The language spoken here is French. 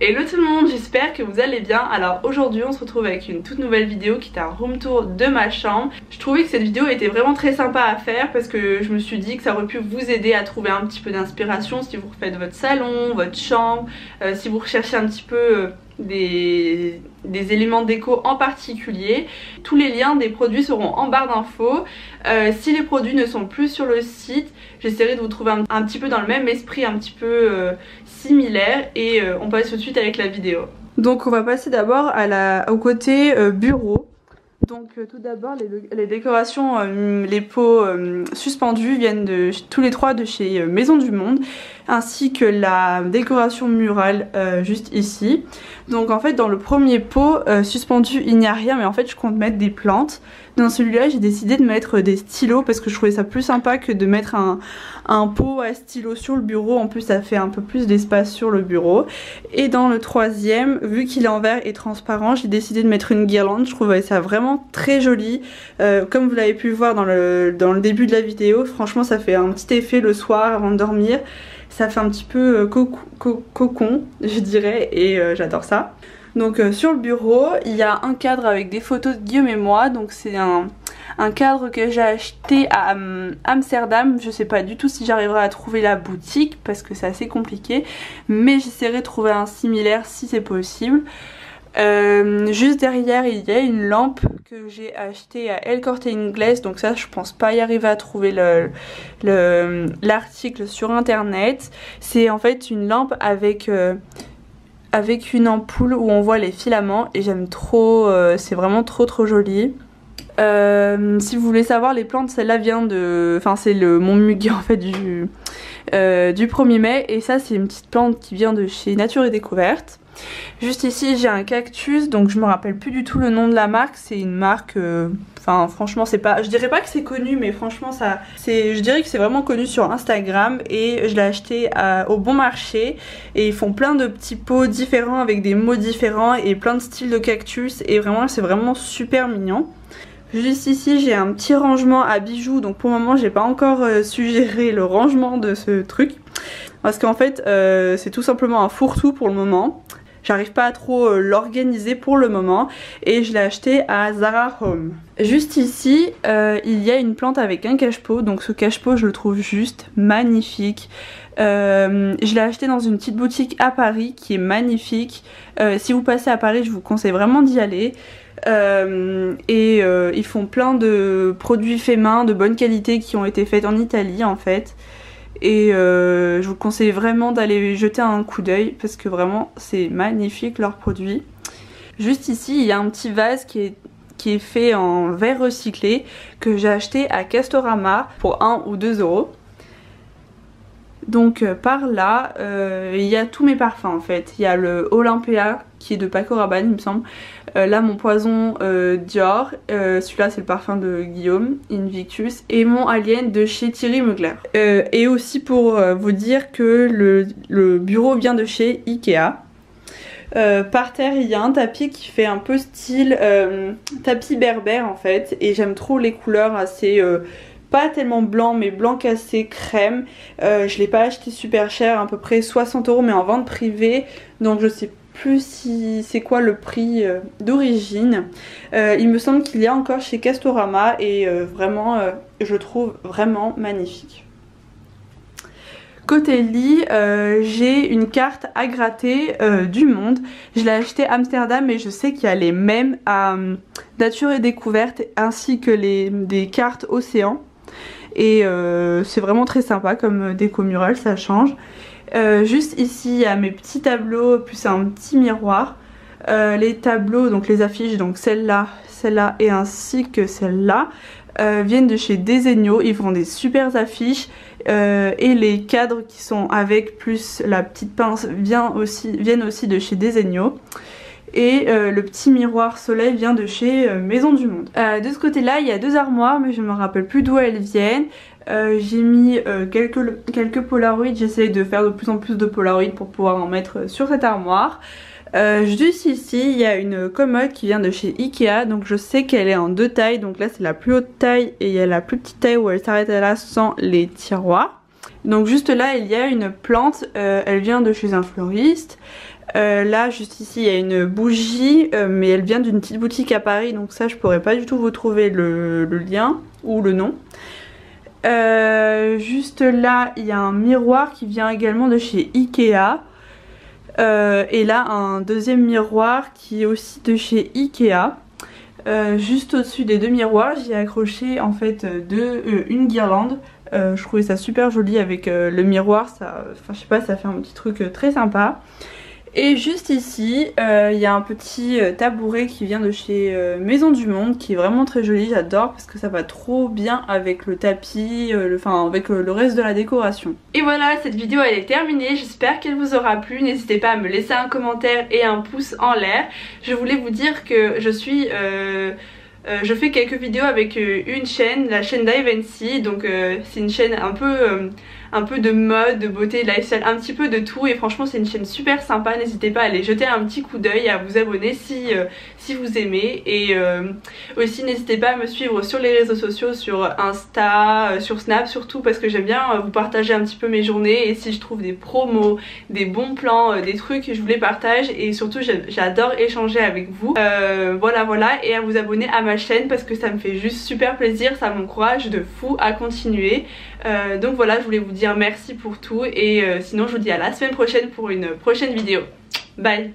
Hello tout le monde, j'espère que vous allez bien. Alors aujourd'hui on se retrouve avec une toute nouvelle vidéo qui est un room tour de ma chambre. Je trouvais que cette vidéo était vraiment très sympa à faire parce que je me suis dit que ça aurait pu vous aider à trouver un petit peu d'inspiration si vous refaites votre salon, votre chambre, si vous recherchez un petit peu des éléments déco en particulier. Tous les liens des produits seront en barre d'infos. Si les produits ne sont plus sur le site, j'essaierai de vous trouver un petit peu dans le même esprit, un petit peu similaire, et on passe tout de suite avec la vidéo. Donc on va passer d'abord au côté bureau. Donc tout d'abord les décorations, les pots suspendus viennent tous les trois de chez Maison du Monde, ainsi que la décoration murale juste ici. Donc en fait dans le premier pot suspendu il n'y a rien, mais en fait je compte mettre des plantes. Dans celui-là j'ai décidé de mettre des stylos parce que je trouvais ça plus sympa que de mettre un pot à stylos sur le bureau. En plus ça fait un peu plus d'espace sur le bureau. Et dans le troisième, vu qu'il est en verre et transparent, j'ai décidé de mettre une guirlande. Je trouvais ça vraiment très joli. Comme vous l'avez pu voir dans le début de la vidéo, franchement ça fait un petit effet le soir avant de dormir. Ça fait un petit peu cocon je dirais, et j'adore ça. Donc sur le bureau il y a un cadre avec des photos de Guillaume et moi. Donc c'est un cadre que j'ai acheté à Amsterdam. Je sais pas du tout si j'arriverai à trouver la boutique parce que c'est assez compliqué, mais j'essaierai de trouver un similaire si c'est possible. Juste derrière il y a une lampe que j'ai achetée à El Corte Inglés. Donc ça je pense pas y arriver à trouver l'article sur internet. C'est en fait une lampe avec une ampoule où on voit les filaments et j'aime trop, c'est vraiment trop joli. Si vous voulez savoir, les plantes, celle-là vient de... Enfin c'est mon muguet en fait du 1er mai, et ça c'est une petite plante qui vient de chez Nature et Découverte. Juste ici j'ai un cactus, donc je me rappelle plus du tout le nom de la marque. C'est une marque, enfin franchement c'est pas, je dirais pas que c'est connu, mais franchement je dirais que c'est vraiment connu sur Instagram, et je l'ai acheté au bon marché. Et ils font plein de petits pots différents avec des mots différents et plein de styles de cactus, et vraiment c'est vraiment super mignon. Juste ici j'ai un petit rangement à bijoux, donc pour le moment j'ai pas encore suggéré le rangement de ce truc parce qu'en fait c'est tout simplement un fourre-tout pour le moment. J'arrive pas à trop l'organiser pour le moment, et je l'ai acheté à Zara Home. Juste ici il y a une plante avec un cache-pot. Donc ce cache-pot je le trouve juste magnifique. Je l'ai acheté dans une petite boutique à Paris qui est magnifique. Si vous passez à Paris je vous conseille vraiment d'y aller. Ils font plein de produits faits main de bonne qualité qui ont été faits en Italie en fait. Et je vous conseille vraiment d'aller jeter un coup d'œil parce que vraiment c'est magnifique leurs produits. Juste ici il y a un petit vase qui est fait en verre recyclé que j'ai acheté à Castorama pour 1 ou 2 euros. Donc par là il y a tous mes parfums en fait. Il y a le Olympia qui est de Paco Rabanne il me semble. Là mon poison Dior, celui-là c'est le parfum de Guillaume, Invictus, et mon Alien de chez Thierry Mugler. Et aussi pour vous dire que le bureau vient de chez Ikea. Par terre il y a un tapis qui fait un peu style tapis berbère en fait, et j'aime trop les couleurs assez... pas tellement blanc mais blanc cassé crème. Je l'ai pas acheté super cher, à peu près 60 euros, mais en vente privée, donc je sais plus si c'est quoi le prix d'origine. Il me semble qu'il y a encore chez Castorama, et vraiment je trouve vraiment magnifique. Côté lit, j'ai une carte à gratter du Monde. Je l'ai acheté à Amsterdam, mais je sais qu'il y a les mêmes à Nature et Découverte, ainsi que des cartes Océan. Et c'est vraiment très sympa comme déco murale, ça change. Juste ici il y a mes petits tableaux plus un petit miroir. Les tableaux, donc les affiches, donc celle-là et ainsi que celle-là viennent de chez Desenio. Ils font des super affiches, et les cadres qui sont avec plus la petite pince viennent aussi de chez Desenio. Et le petit miroir soleil vient de chez Maison du Monde. De ce côté là il y a 2 armoires, mais je me rappelle plus d'où elles viennent. J'ai mis quelques polaroids. J'essaye de faire de plus en plus de polaroids pour pouvoir en mettre sur cette armoire. Juste ici il y a une commode qui vient de chez Ikea, donc je sais qu'elle est en 2 tailles. Donc là c'est la plus haute taille, et il y a la plus petite taille où elle s'arrête là sans les tiroirs. Donc juste là il y a une plante, elle vient de chez un fleuriste. Là juste ici il y a une bougie mais elle vient d'une petite boutique à Paris, donc ça je pourrais pas du tout vous trouver le lien ou le nom. Juste là il y a un miroir qui vient également de chez Ikea. Et là un deuxième miroir qui est aussi de chez Ikea. Juste au-dessus des deux miroirs j'ai accroché en fait une guirlande. Je trouvais ça super joli avec le miroir, ça, enfin je sais pas, ça fait un petit truc très sympa. Et juste ici il y a un petit tabouret qui vient de chez Maison du Monde, qui est vraiment très joli, j'adore parce que ça va trop bien avec le tapis, enfin avec le reste de la décoration. Et voilà, cette vidéo elle est terminée, j'espère qu'elle vous aura plu. N'hésitez pas à me laisser un commentaire et un pouce en l'air. Je voulais vous dire que je suis... je fais quelques vidéos avec une chaîne, la chaîne d'Ivancy, donc c'est une chaîne un peu de mode, de beauté, de lifestyle, un petit peu de tout, et franchement c'est une chaîne super sympa. N'hésitez pas à aller jeter un petit coup d'œil, à vous abonner si vous aimez, et aussi n'hésitez pas à me suivre sur les réseaux sociaux, sur Insta, sur Snap surtout, parce que j'aime bien vous partager un petit peu mes journées, et si je trouve des promos, des bons plans, des trucs, je vous les partage, et surtout j'adore échanger avec vous. Voilà, et à vous abonner à ma chaîne parce que ça me fait juste super plaisir, ça m'encourage de fou à continuer. Donc voilà, je voulais vous dire merci pour tout, et sinon je vous dis à la semaine prochaine pour une prochaine vidéo. Bye.